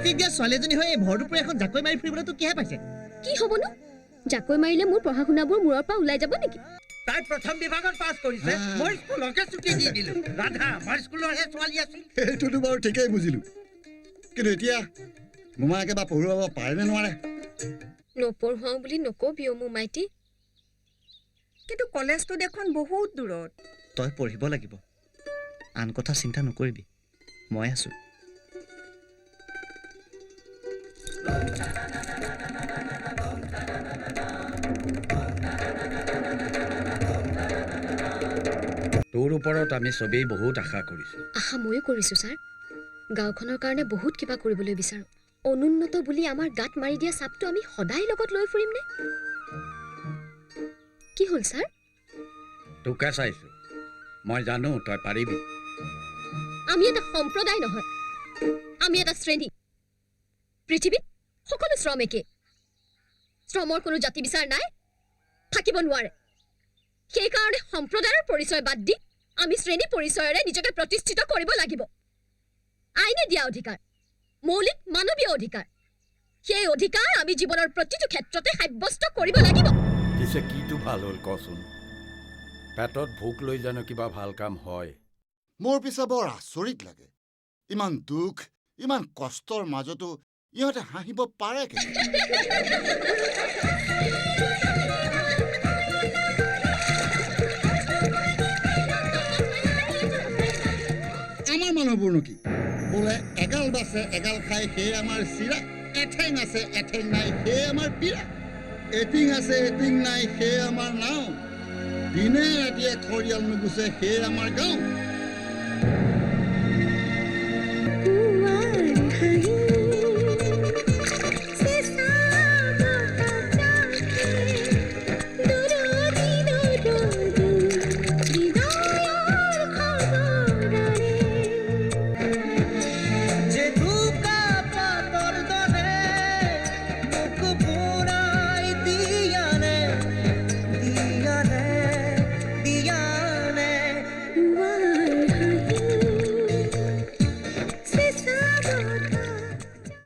matric দিয়া ছোৱালীজনী হৈ ভৰদুপুৰ এখন জাকৈ মাৰি ফুৰিবলৈ তো কিহে পাইছে কি হ'বনো জাকৈ মাৰিলে মোৰ পঢ়া শুনাবোৰ মূৰৰ পৰা ওলাই যাব নেকি তাই প্ৰথম বিভাগত পাছ কৰিছে মই স্কুলকে ছুটি দি দিলো ৰাধা আমাৰ স্কুলৰহে ছোৱালী আছিল সেইটোতো বাৰু ঠিকেই বুজিলো কিন্তু এতিয়া মোমায়েকে বা পঢ়ুৱাব পাৰে নে নোৱাৰে নপঢ়ুৱাও বুলি নকবিও মোমাইটি কিন্তু কলেজটো দেখোন বহুত দূৰত তই পঢ়িব লাগিব আন কথা চিন্তা নকৰিবি মই আছো তোৰ ওপৰত আমি চবেই বহুত আশা কৰিছো আশা ময়ো কৰিছো ছাৰ গাঁওখনৰ কাৰণে বহুত কিবা কৰিবলৈ বিচাৰো অনুন্নত বুলি আমাৰ গাত মাৰি দিয়া চাপটো আমি সদায় লগত লৈ ফুৰিম নে কি হ'ল ছাৰ তোকে চাইছো মই জানো তই পাৰিবি আমি এটা সম্প্ৰদায় নহয় আমি এটা শ্ৰেণী পৃথিৱীত সকলো শ্ৰম একে শ্ৰমৰ কোনো জাতি বিচাৰ নাই থাকিব নোৱাৰে সেইকাৰণে সম্প্ৰদায়ৰ পৰিচয় বাদ দি আমি শ্ৰেণী পৰিচয়েৰে নিজকে প্ৰতিষ্ঠিত কৰিব লাগিব আইনে দিয়া অধিকাৰ মৌলিক মানৱীয় অধিকাৰ সেই অধিকাৰ আমি জীৱনৰ প্ৰতিটো ক্ষেত্ৰতে সাব্যস্ত কৰিব লাগিব পিছে কিটো ভাল হ'ল কচোন পেটত ভোক লৈ জানো কিবা ভাল কাম হয় মোৰ পিছে বৰ আচৰিত লাগে ইমান দুখ ইমান কষ্টৰ মাজতো ইহঁতে হাঁহিব পাৰে আমাৰ মানুহবোৰনো কি বোলে এগাল বাছে এগাল খাই সেই আমাৰ চিৰা এঠেং আছে এঠেং নাই সেই আমাৰ পীৰা এটিং আছে এটিং নাই সেই আমাৰ নাও দিনে ৰাতিয়ে খৰিয়াল নুগুচে সেই আমাৰ গাঁও